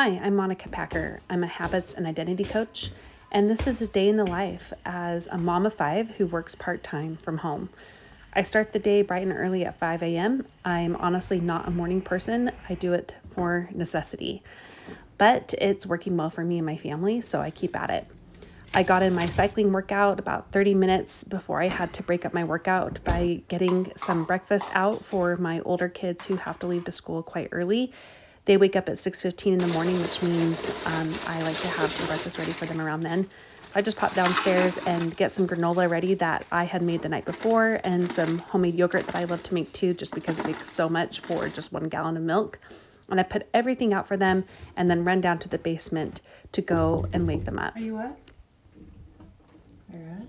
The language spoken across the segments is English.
Hi, I'm Monica Packer. I'm a habits and identity coach, and this is a day in the life as a mom of 5 who works part-time from home. I start the day bright and early at 5 a.m. I'm honestly not a morning person. I do it for necessity, but it's working well for me and my family, so I keep at it. I got in my cycling workout about 30 minutes before I had to break up my workout by getting some breakfast out for my older kids who have to leave to school quite early. They wake up at 6:15 in the morning, which means I like to have some breakfast ready for them around then. So I just pop downstairs and get some granola ready that I had made the night before and some homemade yogurt that I love to make too, just because it makes so much for just 1 gallon of milk. And I put everything out for them and then run down to the basement to go and wake them up. Are you up? All right.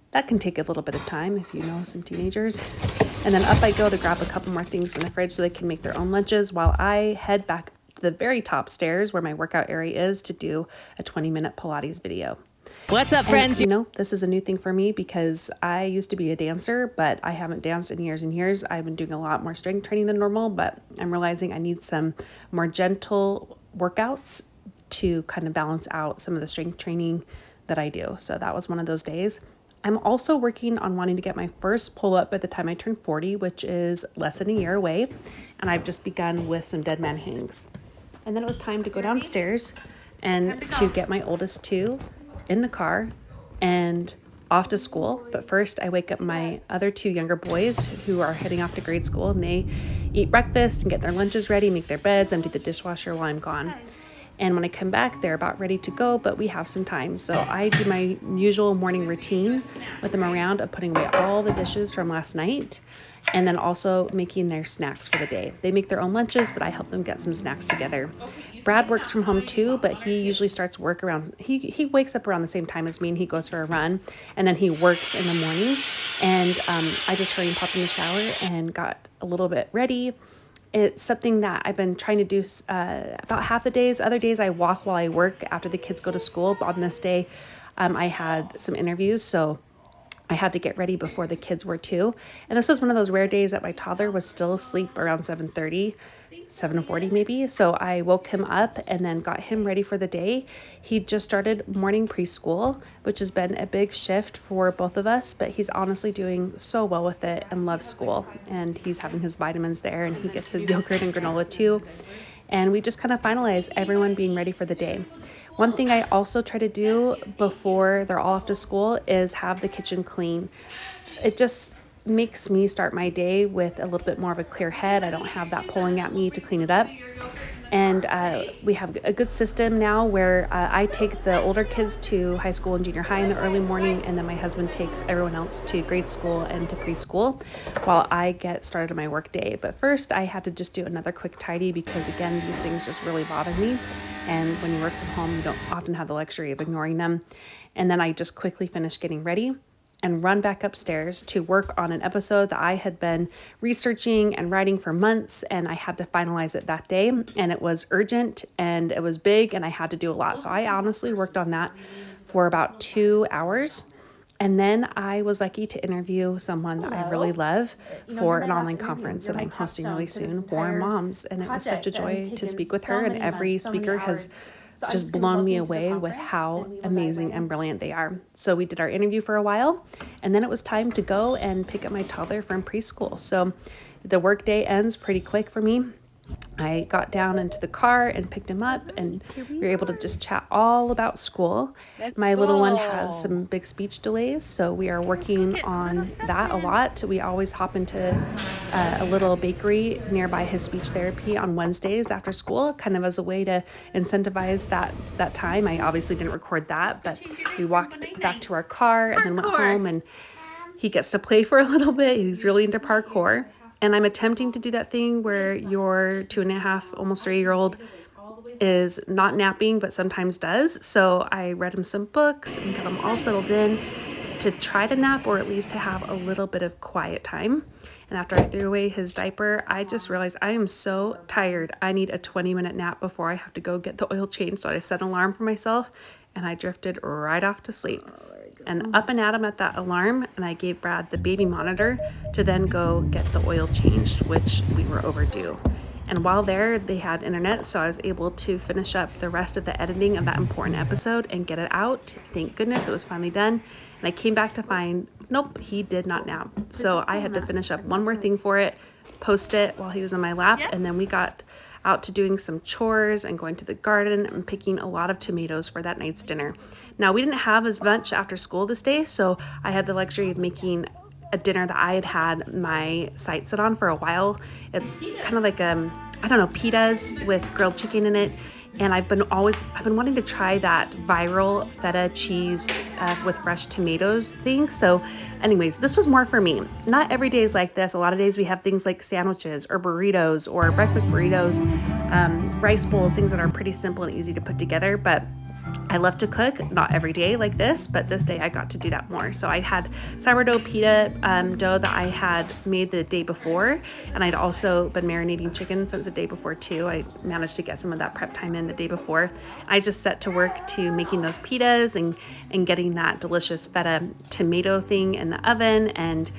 That can take a little bit of time if you know some teenagers. And then up I go to grab a couple more things from the fridge so they can make their own lunches while I head back to the very top stairs where my workout area is to do a 20-minute Pilates video. What's up, friends? You know, this is a new thing for me because I used to be a dancer, but I haven't danced in years and years. I've been doing a lot more strength training than normal, but I'm realizing I need some more gentle workouts to kind of balance out some of the strength training that I do. So that was one of those days. I'm also working on wanting to get my first pull-up by the time I turn 40, which is less than a year away. And I've just begun with some dead man hangs. And then it was time to go downstairs and to get my oldest 2 in the car and off to school. But first I wake up my other 2 younger boys who are heading off to grade school, and they eat breakfast and get their lunches ready, make their beds, empty the dishwasher while I'm gone. And when I come back, they're about ready to go, but we have some time. So I do my usual morning routine with them around of putting away all the dishes from last night and then also making their snacks for the day. They make their own lunches, but I help them get some snacks together. Brad works from home too, but he usually starts work around, he wakes up around the same time as me, and he goes for a run, and then he works in the morning. And I just hurry and pop in the shower and got a little bit ready. It's something that I've been trying to do about half the days. Other days I walk while I work after the kids go to school. But on this day, I had some interviews, so I had to get ready before the kids were too. And this was one of those rare days that my toddler was still asleep around 7:30. 7:40 maybe. So I woke him up and then got him ready for the day. He just started morning preschool, which has been a big shift for both of us, but he's honestly doing so well with it and loves school. And he's having his vitamins there, and he gets his yogurt and granola too. And we just kind of finalize everyone being ready for the day. One thing I also try to do before they're all off to school is have the kitchen clean. It just makes me start my day with a little bit more of a clear head. I don't have that pulling at me to clean it up. And we have a good system now where I take the older kids to high school and junior high in the early morning, and then my husband takes everyone else to grade school and to preschool while I get started on my work day. But first I had to just do another quick tidy because, again, these things just really bother me. And when you work from home, you don't often have the luxury of ignoring them. And then I just quickly finished getting ready and run back upstairs to work on an episode that I had been researching and writing for months, and I had to finalize it that day. And it was urgent and it was big and I had to do a lot. So I honestly worked on that for about 2 hours. And then I was lucky to interview someone that I really love for an online conference that I'm hosting really soon for moms. And it was such a joy to speak with her, and every speaker has just blown me away with how amazing and brilliant they are. So we did our interview for a while, and then it was time to go and pick up my toddler from preschool. So the work day ends pretty quick for me. I got down into the car and picked him up, and we were able to just chat all about school. My little one has some big speech delays, so we are working on that a lot. We always hop into a little bakery nearby his speech therapy on Wednesdays after school, kind of as a way to incentivize that time. I obviously didn't record that, but we walked back to our car and then went home, and he gets to play for a little bit. He's really into parkour. And I'm attempting to do that thing where your 2.5, almost 3-year-old is not napping, but sometimes does. So I read him some books and got him all settled in to try to nap, or at least to have a little bit of quiet time. And after I threw away his diaper, I just realized I am so tired. I need a 20-minute nap before I have to go get the oil change. So I set an alarm for myself, and I drifted right off to sleep. And up and at him at that alarm, and I gave Brad the baby monitor to then go get the oil changed, which we were overdue. And while there, they had internet, so I was able to finish up the rest of the editing of that important episode and get it out. Thank goodness it was finally done. And I came back to find, nope, he did not nap. So I had to finish up one more thing for it, post it while he was in my lap, and then we got out to doing some chores and going to the garden and picking a lot of tomatoes for that night's dinner. Now, we didn't have as much after school this day, so I had the luxury of making a dinner that I had my sights set on for a while. It's kind of like I don't know, pitas with grilled chicken in it. And I've been wanting to try that viral feta cheese with fresh tomatoes thing. So anyways, this was more for me. Not every day is like this. A lot of days we have things like sandwiches or burritos or breakfast burritos, rice bowls, things that are pretty simple and easy to put together. But I love to cook, not every day like this, but this day I got to do that more. So I had sourdough pita dough that I had made the day before, and I'd also been marinating chicken since the day before too. I managed to get some of that prep time in the day before. I just set to work to making those pitas and getting that delicious feta tomato thing in the oven, and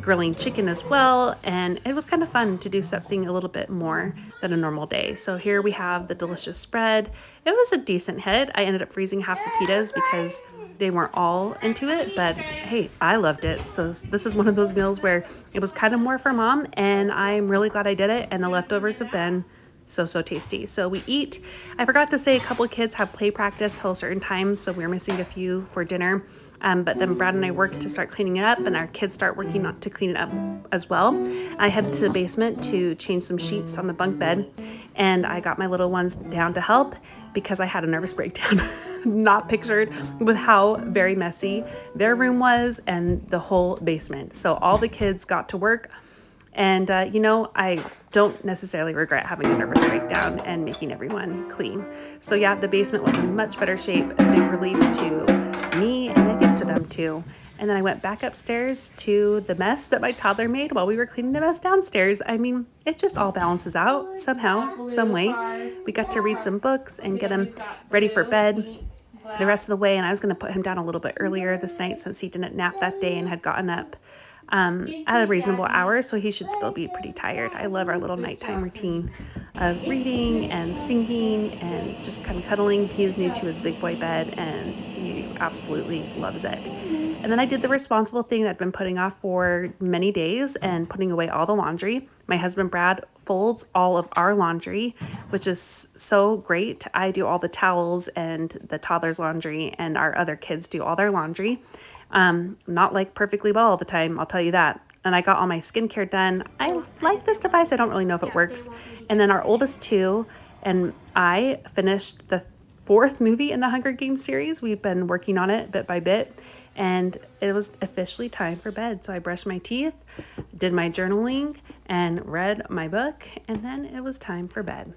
grilling chicken as well. And it was kind of fun to do something a little bit more than a normal day. So here we have the delicious spread. It was a decent hit. I ended up freezing half the pitas because they weren't all into it, but hey, I loved it. So this is one of those meals where it was kind of more for mom, and I'm really glad I did it. And the leftovers have been so tasty. So we eat. I forgot to say a couple of kids have play practice till a certain time, so we're missing a few for dinner. But then Brad and I work to start cleaning it up, and our kids start working on to clean it up as well. I headed to the basement to change some sheets on the bunk bed, and I got my little ones down to help because I had a nervous breakdown. Not pictured with how very messy their room was and the whole basement. So all the kids got to work. And, I don't necessarily regret having a nervous breakdown and making everyone clean. So yeah, the basement was in much better shape, a big relief to me and I think to them too. And then I went back upstairs to the mess that my toddler made while we were cleaning the mess downstairs. I mean, it just all balances out somehow, some way. We got to read some books and get him ready for bed the rest of the way. And I was going to put him down a little bit earlier this night since he didn't nap that day and had gotten up at a reasonable hour, so he should still be pretty tired. I love our little nighttime routine of reading and singing and just kind of cuddling. He's new to his big boy bed and he absolutely loves it. And then I did the responsible thing that I've been putting off for many days and putting away all the laundry. My husband Brad folds all of our laundry, which is so great. I do all the towels and the toddler's laundry, and our other kids do all their laundry. Not like perfectly well all the time, I'll tell you that. And I got all my skincare done. I like this device. I don't really know if it works. And then our oldest two and I finished the 4th movie in the Hunger Games series. We've been working on it bit by bit, and it was officially time for bed. So I brushed my teeth, did my journaling, and read my book, and then it was time for bed.